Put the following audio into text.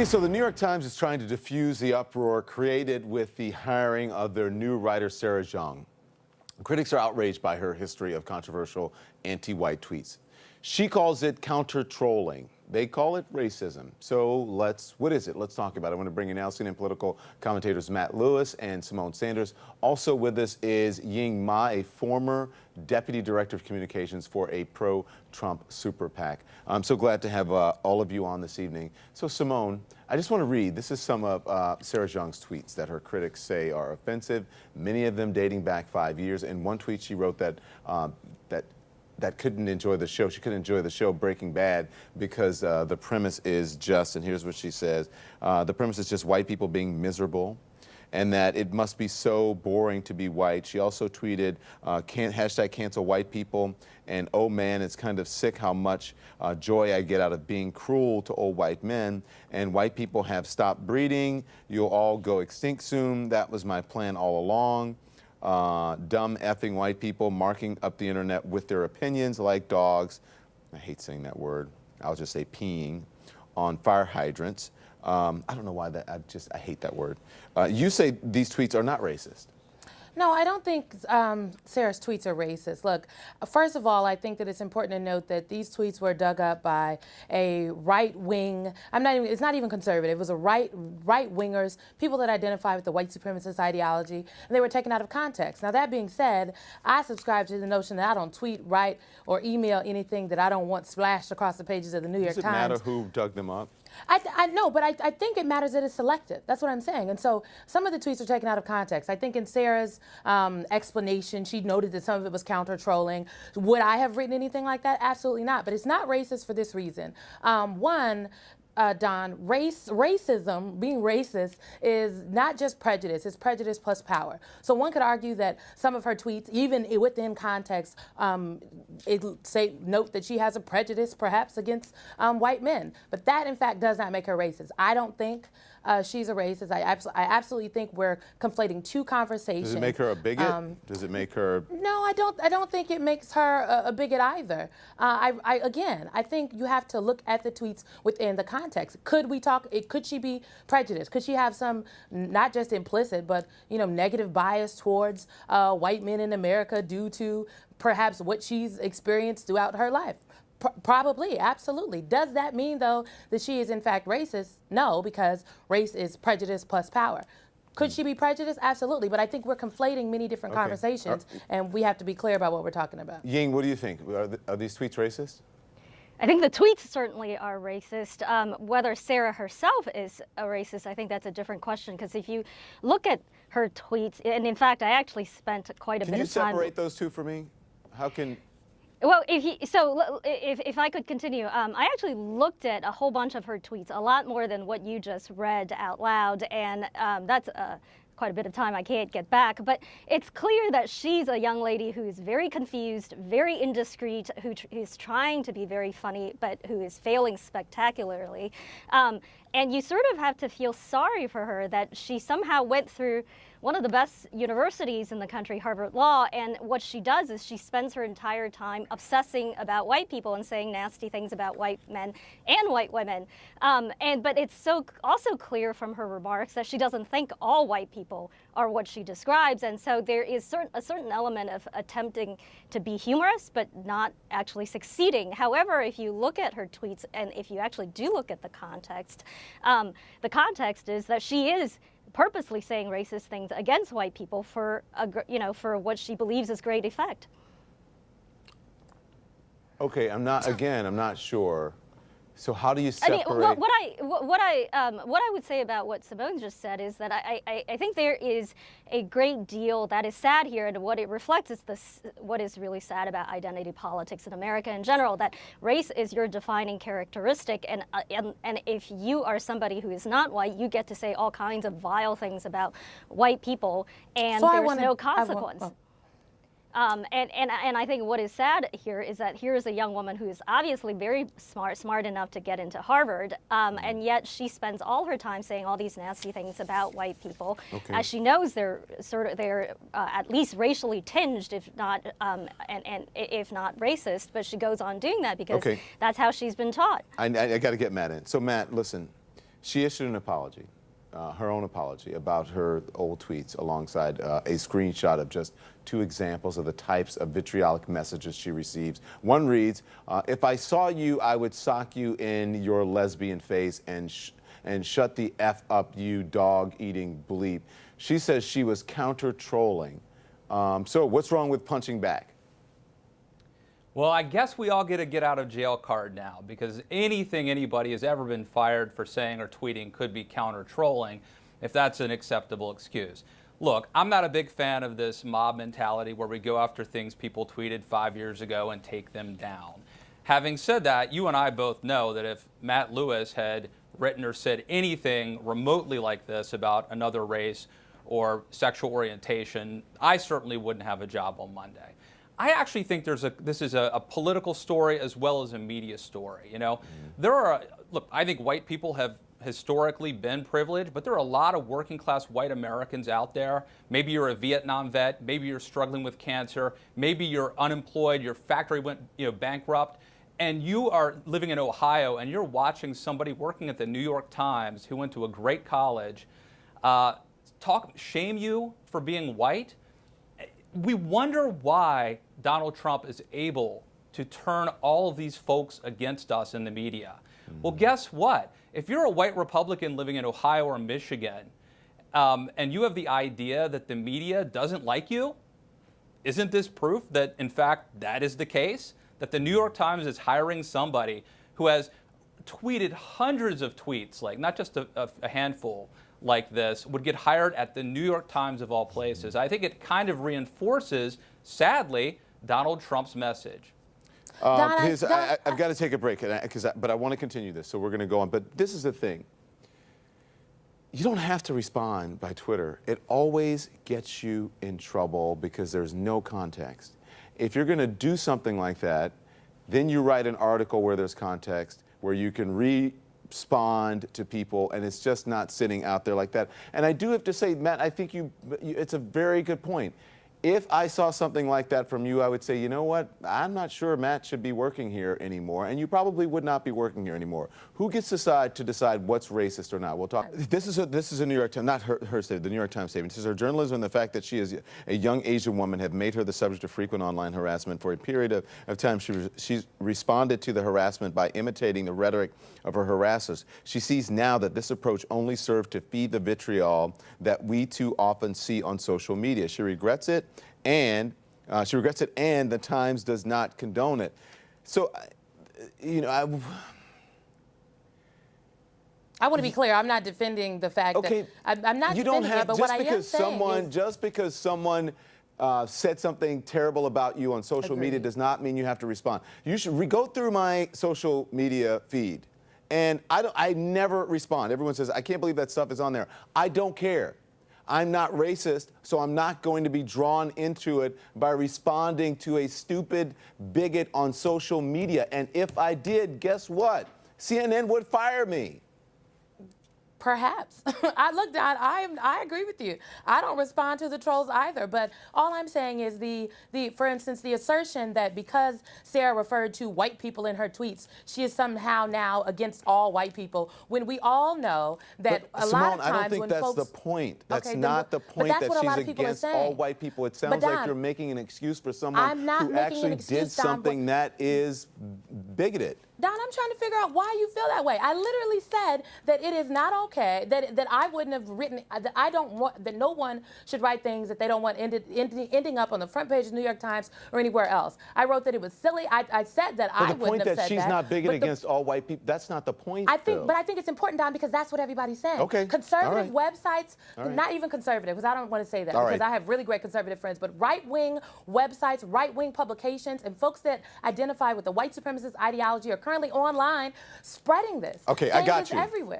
Okay, so the New York Times is trying to diffuse the uproar created with the hiring of their new writer, Sarah Jeong. Critics are outraged by her history of controversial anti-white tweets. She calls it counter-trolling. They call it racism. So what is it? Let's talk about it. I want to bring in now CNN political commentators Matt Lewis and Simone Sanders. Also with us is Ying Ma, a former deputy director of communications for a pro-Trump super PAC. I'm so glad to have all of you on this evening. So Simone, I just want to read. This is some of Sarah Jeong's tweets that her critics say are offensive, many of them dating back 5 years. In one tweet, she wrote that that couldn't enjoy the show. She couldn't enjoy the show Breaking Bad because the premise is just, and here's what she says, the premise is just white people being miserable and that it must be so boring to be white. She also tweeted, hashtag cancel white people, and oh man, it's kind of sick how much joy I get out of being cruel to old white men, and white people have stopped breeding, you'll all go extinct soon, that was my plan all along. Dumb effing white people marking up the internet with their opinions like dogs, I hate saying that word, I'll just say peeing, on fire hydrants. I don't know why I hate that word. You say these tweets are not racist. No, I don't think Sarah's tweets are racist. Look, first of all, I think that it's important to note that these tweets were dug up by a right-wing, it's not even conservative, it was a right-wingers, people that identify with the white supremacist ideology, and they were taken out of context. Now, that being said, I subscribe to the notion that I don't tweet, write, or email anything that I don't want splashed across the pages of the New York Times. Does it matter who dug them up? I know, but I think it matters that it's selective. That's what I'm saying. And so some of the tweets are taken out of context. I think in Sarah's explanation, she noted that some of it was counter-trolling. Would I have written anything like that? Absolutely not. But it's not racist for this reason. One, Don, racism, being racist, is not just prejudice, it's prejudice plus power. So one could argue that some of her tweets, even within context, note that she has a prejudice perhaps against white men. But that, in fact, does not make her racist. I don't think she's a racist. I absolutely think we're conflating two conversations. Does it make her a bigot? Does it make her... No, I don't think it makes her a bigot either. Again, I think you have to look at the tweets within the context. Could she be prejudiced? Could she have some, not just implicit, but negative bias towards white men in America due to perhaps what she's experienced throughout her life? Probably, absolutely. Does that mean, though, that she is in fact racist? No, because race is prejudice plus power. Could she be prejudiced? Absolutely. But I think we're conflating many different conversations, and we have to be clear about what we're talking about. Ying, what do you think? Are these tweets racist? I think the tweets certainly are racist. Whether Sarah herself is a racist, I think that's a different question, because if you look at her tweets, and in fact, I actually spent quite a bit of time... Can you separate those two for me? How can... Well, if I could continue, I actually looked at a whole bunch of her tweets, a lot more than what you just read out loud, and that's quite a bit of time I can't get back. But it's clear that she's a young lady who is very confused, very indiscreet, who is trying to be very funny, but who is failing spectacularly. And you sort of have to feel sorry for her that she somehow went through one of the best universities in the country, Harvard Law, and what she does is she spends her entire time obsessing about white people and saying nasty things about white men and white women. But it's so also clear from her remarks that she doesn't think all white people are what she describes, and so there is a certain element of attempting to be humorous but not actually succeeding. However, if you look at her tweets and if you actually do look at the context is that she is purposely saying racist things against white people for what she believes is great effect. Okay, I'm not sure. So how do you separate? I mean, what I would say about what Simone just said is that I think there is a great deal that is sad here, and what it reflects is what is really sad about identity politics in America in general. That race is your defining characteristic, and if you are somebody who is not white, you get to say all kinds of vile things about white people, and there's no consequence. And I think what is sad here is that here is a young woman who is obviously very smart enough to get into Harvard, and yet she spends all her time saying all these nasty things about white people, as she knows they're at least racially tinged, if not if not racist. But she goes on doing that because that's how she's been taught. I got to get Matt in. So Matt, listen, She issued an apology, her own apology, about her old tweets alongside a screenshot of just 2 examples of the types of vitriolic messages she receives. One reads, if I saw you, I would sock you in your lesbian face and shut the F up, you dog-eating bleep. She says she was counter-trolling. So what's wrong with punching back? Well, I guess we all get a get out of jail card now, because anything anybody has ever been fired for saying or tweeting could be counter-trolling, if that's an acceptable excuse. Look, I'm not a big fan of this mob mentality where we go after things people tweeted 5 years ago and take them down. Having said that, you and I both know that if Matt Lewis had written or said anything remotely like this about another race or sexual orientation, I certainly wouldn't have a job on Monday. I actually think this is a political story as well as a media story. You know, look, I think white people have historically been privileged, but there are a lot of working class white Americans out there. Maybe you're a Vietnam vet, maybe you're struggling with cancer, maybe you're unemployed, your factory went bankrupt, and you are living in Ohio and you're watching somebody working at the New York Times who went to a great college shame you for being white. We wonder why Donald Trump is able to turn all of these folks against us in the media. Well, guess what? If you're a white Republican living in Ohio or Michigan, and you have the idea that the media doesn't like you, isn't this proof that, in fact, that is the case? That the New York Times is hiring somebody who has tweeted hundreds of tweets, like not just a handful, like this, would get hired at the New York Times of all places. I think it kind of reinforces, sadly, Donald Trump's message. I've got to take a break, but I want to continue this, so we're going to go on. But this is the thing. You don't have to respond by Twitter. It always gets you in trouble because there's no context. If you're going to do something like that, then you write an article where there's context, where you can respond to people, and it's just not sitting out there like that. And I do have to say, Matt, I think it's a very good point. If I saw something like that from you, I would say, you know what, I'm not sure Matt should be working here anymore, and you probably would not be working here anymore. Who gets to decide what's racist or not? We'll talk. This is a New York Times, not her statement, the New York Times statement. This is her journalism and the fact that she is a young Asian woman have made her the subject of frequent online harassment. For a period of time, she responded to the harassment by imitating the rhetoric of her harassers. She sees now that this approach only served to feed the vitriol that we too often see on social media. She regrets it. And the Times does not condone it. So, I want to be clear. I'm not defending the fact that I'm not defending it. But what I am saying is, just because someone said something terrible about you on social media does not mean you have to respond. You should go through my social media feed, and I never respond. Everyone says, I can't believe that stuff is on there. I don't care. I'm not racist, so I'm not going to be drawn into it by responding to a stupid bigot on social media. And if I did, guess what? CNN would fire me. Perhaps. I agree with you. I don't respond to the trolls either. But all I'm saying is for instance, the assertion that because Sarah referred to white people in her tweets, she is somehow now against all white people, when we all know that a lot of times I don't think when that's folks, the point. That's not the point that she's against all white people. It sounds like you're making an excuse for someone who actually did something that is bigoted. Don, I'm trying to figure out why you feel that way. I literally said that it is not okay, that I wouldn't have written, that I don't want, that no one should write things that they don't want ending up on the front page of the New York Times or anywhere else. I wrote that it was silly. I said that I wouldn't have said that. The point that she's not bigoted against all white people, that's not the point, But I think it's important, Don, because that's what everybody's saying. Okay. Conservative websites, not even conservative, because I don't want to say that, because I have really great conservative friends, but right-wing websites, right-wing publications, and folks that identify with the white supremacist ideology are currently online spreading this. Okay, I got it's you. Everywhere.